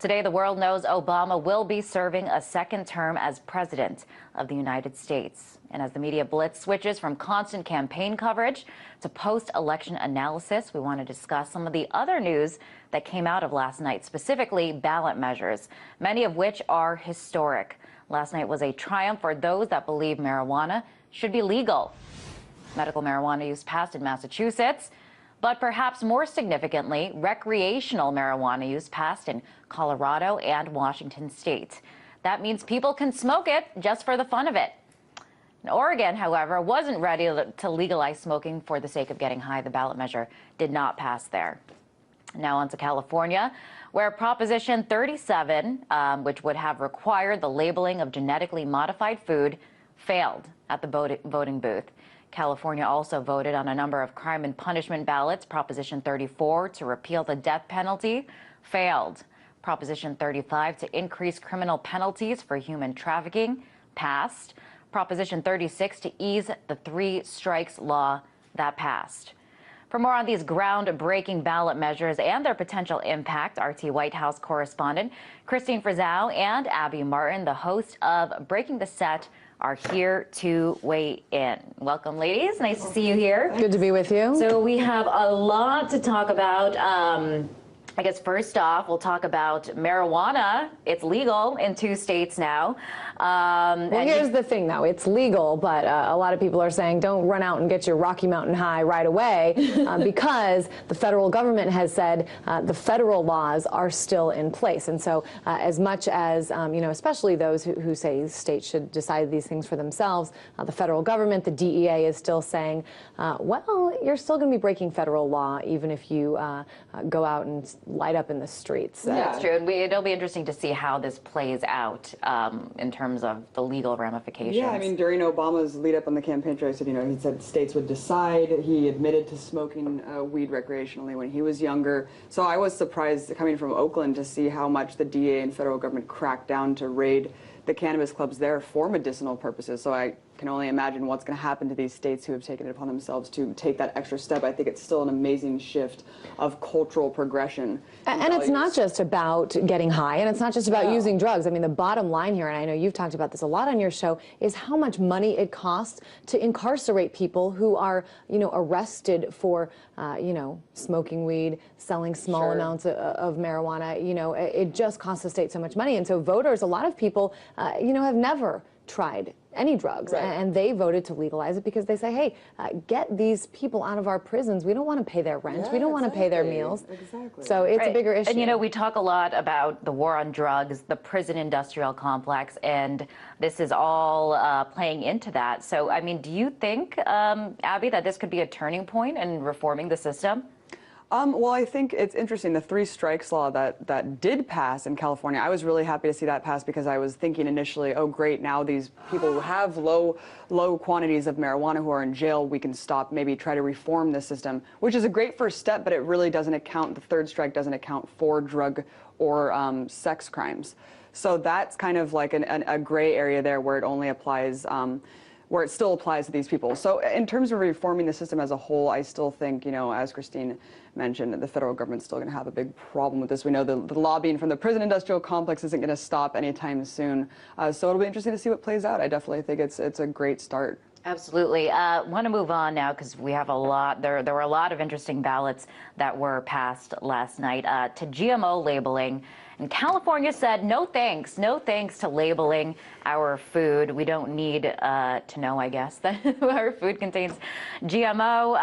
Today, the world knows Obama will be serving a second term as president of the United States. And as the media blitz switches from constant campaign coverage to post-election analysis, we want to discuss some of the other news that came out of last night, specifically ballot measures, many of which are historic. Last night was a triumph for those that believe marijuana should be legal. Medical marijuana use passed in Massachusetts. But perhaps more significantly, recreational marijuana use passed in Colorado and Washington state. That means people can smoke it just for the fun of it. Oregon, however, wasn't ready to legalize smoking for the sake of getting high. The ballot measure did not pass there. Now on to California, where Proposition 37, which would have required the labeling of genetically modified food, failed at the voting booth. California also voted on a number of crime and punishment ballots. Proposition 34 to repeal the death penalty failed. Proposition 35 to increase criminal penalties for human trafficking passed. Proposition 36 to ease the 3 strikes law, that passed. For more on these groundbreaking ballot measures and their potential impact, RT White House correspondent Christine Frizzell and Abby Martin, the host of Breaking the Set, are here to weigh in. Welcome, ladies. Nice to see you here. Good to be with you. So we have a lot to talk about. I guess first off, we'll talk about marijuana. It's legal in 2 states now. Well, here's the thing, though. It's legal, but a lot of people are saying don't run out and get your Rocky Mountain High right away because the federal government has said the federal laws are still in place. And so as much as, especially those who say states should decide these things for themselves, the federal government, the DEA is still saying, well, you're still going to be breaking federal law even if you go out and light up in the streets. That's true. And it'll be interesting to see how this plays out in terms of the legal ramifications. Yeah, I mean, during Obama's lead up on the campaign trail, he said states would decide. He admitted to smoking weed recreationally when he was younger. So I was surprised coming from Oakland to see how much the DEA and federal government cracked down to raid the cannabis clubs there for medicinal purposes. So I can only imagine what's going to happen to these states who have taken it upon themselves to take that extra step. I think it's still an amazing shift of cultural progression. And it's not just about getting high, and it's not just about using drugs. I mean, the bottom line here, and I know you've talked about this a lot on your show, is how much money it costs to incarcerate people who are, arrested for, smoking weed, selling small amounts of marijuana. It just costs the state so much money. And so voters, a lot of people, have never tried any drugs, and they voted to legalize it because they say, hey, get these people out of our prisons. We don't want to pay their rent. We don't want to pay their meals. So it's a bigger issue. And we talk a lot about the war on drugs, the prison industrial complex, and this is all playing into that. So, I mean, do you think, Abby, that this could be a turning point in reforming the system? Well, I think it's interesting, the 3 strikes law that did pass in California. I was really happy to see that pass because I was thinking initially, oh, great, now these people who have low quantities of marijuana who are in jail, we can stop, maybe try to reform the system, which is a great first step, but it really doesn't account, the 3rd strike doesn't account for drug or sex crimes. So that's kind of like a gray area there where it only applies where it still applies to these people. So in terms of reforming the system as a whole, I still think, as Christine mentioned, the federal government's still going to have a big problem with this. We know the lobbying from the prison industrial complex isn't going to stop anytime soon. So it'll be interesting to see what plays out. I definitely think it's a great start. Absolutely. Want to move on now because we have a lot. There were a lot of interesting ballots that were passed last night to GMO labeling. And California said no thanks to labeling our food. We don't need to know, I guess, that our food contains GMO.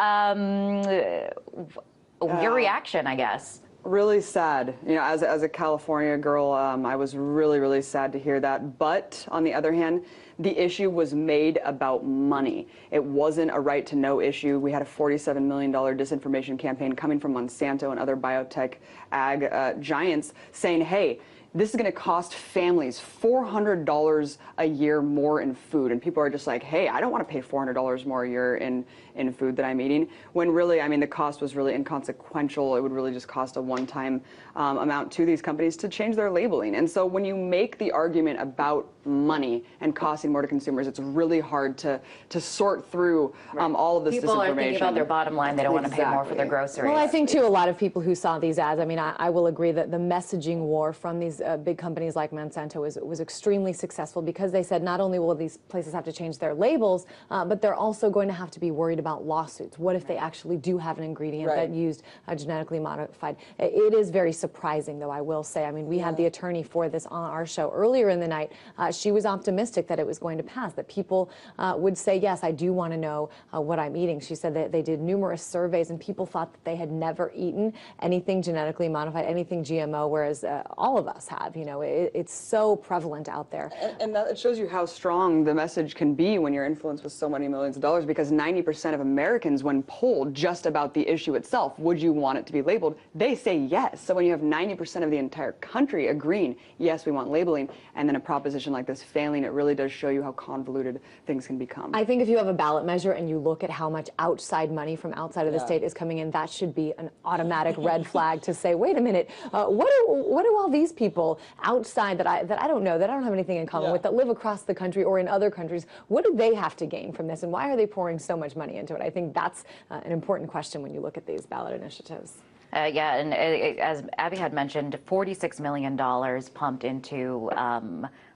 Your reaction, I guess. Really sad. As a California girl, I was really, really sad to hear that. But on the other hand, the issue was made about money. It wasn't a right to know issue. We had a $47 million disinformation campaign coming from Monsanto and other biotech ag giants saying, hey, this is going to cost families $400 a year more in food. And people are just like, hey, I don't want to pay $400 more a year in food that I'm eating. When really, I mean, the cost was really inconsequential. It would really just cost a one-time amount to these companies to change their labeling. And so when you make the argument about money and costing more to consumers, it's really hard to sort through all of this People disinformation. are thinking about their bottom line. They don't want to pay more for their groceries. Well, I think, too, a lot of people who saw these ads, I mean, I will agree that the messaging war from these big companies like Monsanto was extremely successful, because they said not only will these places have to change their labels, but they're also going to have to be worried about lawsuits. What if they actually do have an ingredient that used genetically modified? It is very surprising, though, I will say. I mean, we had the attorney for this on our show earlier in the night. She was optimistic that it was going to pass, that people would say, yes, I do want to know what I'm eating. She said that they did numerous surveys, and people thought that they had never eaten anything genetically modified, anything GMO, whereas all of us have. You know, it's so prevalent out there. And that, it shows you how strong the message can be when you're influenced with so many millions of dollars, because 90% of Americans, when polled just about the issue itself, would you want it to be labeled, they say yes. So when you have 90% of the entire country agreeing, yes, we want labeling, and then a proposition like this failing, it really does show you how convoluted things can become. I think if you have a ballot measure and you look at how much outside money from outside of the state is coming in, that should be an automatic red flag to say, wait a minute, what do all these people outside that I don't know, that I don't have anything in common with, that live across the country or in other countries, what do they have to gain from this, and why are they pouring so much money into it? I think that's an important question when you look at these ballot initiatives. Yeah, and as Abby had mentioned, $46 million pumped into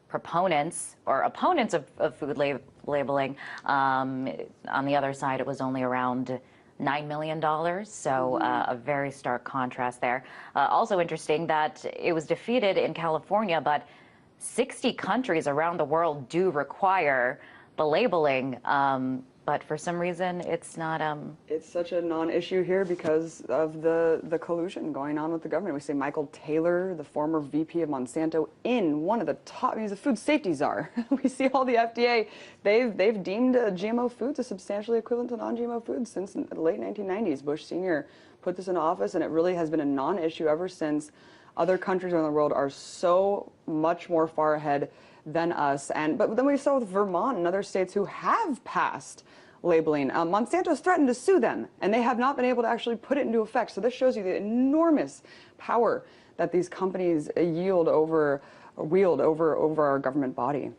proponents or opponents of food labeling. On the other side, it was only around $9 million, so a very stark contrast there. Also interesting that it was defeated in California, but 60 countries around the world do require the labeling. But for some reason, it's not. It's such a non-issue here because of the collusion going on with the government. We see Michael Taylor, the former VP of Monsanto, in one of the top. He's a food safety czar. We see all the FDA. They've deemed GMO foods as substantially equivalent to non-GMO foods since the late 1990s. Bush Sr. put this into office, and it really has been a non-issue ever since. Other countries around the world are so much more far ahead than us. But then we saw with Vermont and other states who have passed labeling. Monsanto's threatened to sue them, and they have not been able to actually put it into effect. So this shows you the enormous power that these companies wield over our government body.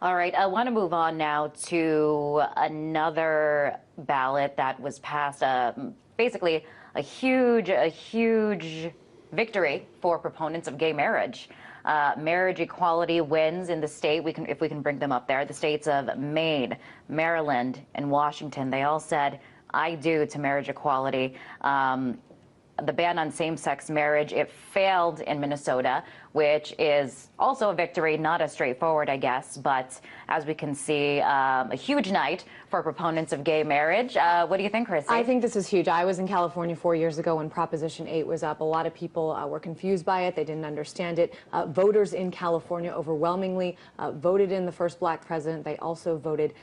All right, I want to move on now to another ballot that was passed, basically a huge victory for proponents of gay marriage. Marriage equality wins in the state. If we can bring them up there. The states of Maine, Maryland, and Washington. They all said, "I do" to marriage equality. The ban on same-sex marriage, it failed in Minnesota, which is also a victory, not as straightforward, I guess, but as we can see, a huge night for proponents of gay marriage. What do you think, Chrissy? I think this is huge. I was in California 4 years ago when Proposition 8 was up. A lot of people were confused by it. They didn't understand it. Voters in California overwhelmingly voted in the first black president. They also voted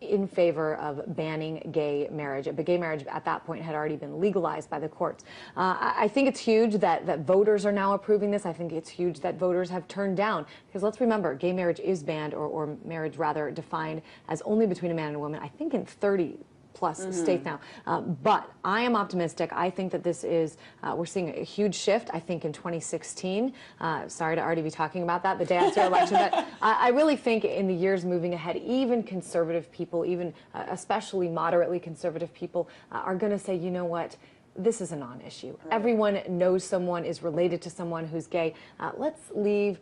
in favor of banning gay marriage. But gay marriage at that point had already been legalized by the courts. I think it's huge that voters are now approving this. I think it's huge that voters have turned down, because let's remember, gay marriage is banned, or marriage rather, defined as only between a man and a woman, I think in 30 plus states now. But I am optimistic. I think that this is, we're seeing a huge shift. I think in 2016, sorry to already be talking about that, the day after election, but I really think in the years moving ahead, even conservative people, even especially moderately conservative people, are going to say, you know what? This is a non-issue. Right. Everyone knows someone, is related to someone who's gay. Let's leave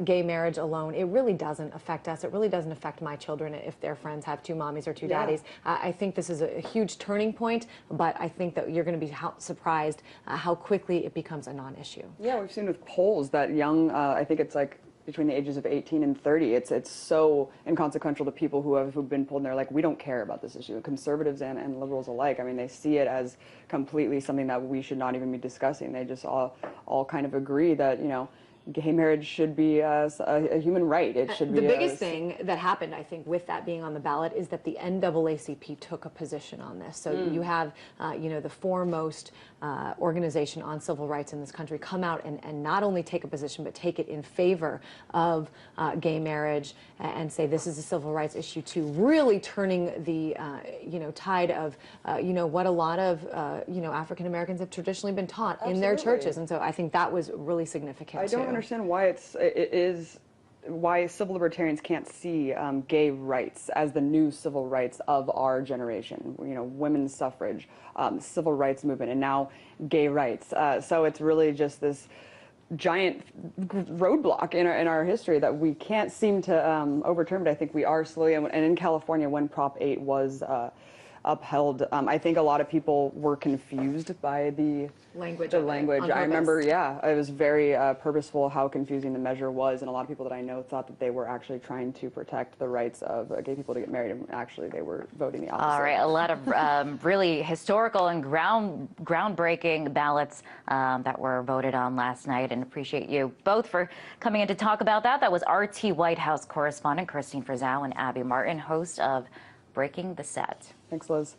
gay marriage alone. It really doesn't affect us. It really doesn't affect my children if their friends have two mommies or two daddies. I think this is a huge turning point, but I think that you're going to be surprised how quickly it becomes a non-issue. Yeah, we've seen with polls that young, I think it's like between the ages of 18 and 30, it's so inconsequential to people who've been polled, and they're like, we don't care about this issue. Conservatives and liberals alike, I mean, they see it as completely something that we should not even be discussing. They just all kind of agree that, you know, gay marriage should be a human right. It should be the biggest thing that happened, I think, with that being on the ballot is that the NAACP took a position on this. So you have, the foremost organization on civil rights in this country come out and not only take a position, but take it in favor of gay marriage and say this is a civil rights issue too, really turning the, tide of, what a lot of, African Americans have traditionally been taught in their churches. And so I think that was really significant I don't understand why why civil libertarians can't see gay rights as the new civil rights of our generation. Women's suffrage, civil rights movement, and now gay rights. So it's really just this giant roadblock in our history that we can't seem to overturn. But I think we are slowly. And in California, when Prop 8 was upheld, I think a lot of people were confused by the language. I remember, it was very purposeful how confusing the measure was, and a lot of people that I know thought that they were actually trying to protect the rights of gay people to get married, and actually they were voting the opposite. All right, a lot of really historical and groundbreaking ballots that were voted on last night, and appreciate you both for coming in to talk about that. That was RT White House correspondent Christine Frizzell and Abby Martin, host of Breaking the Set. Thanks, Liz.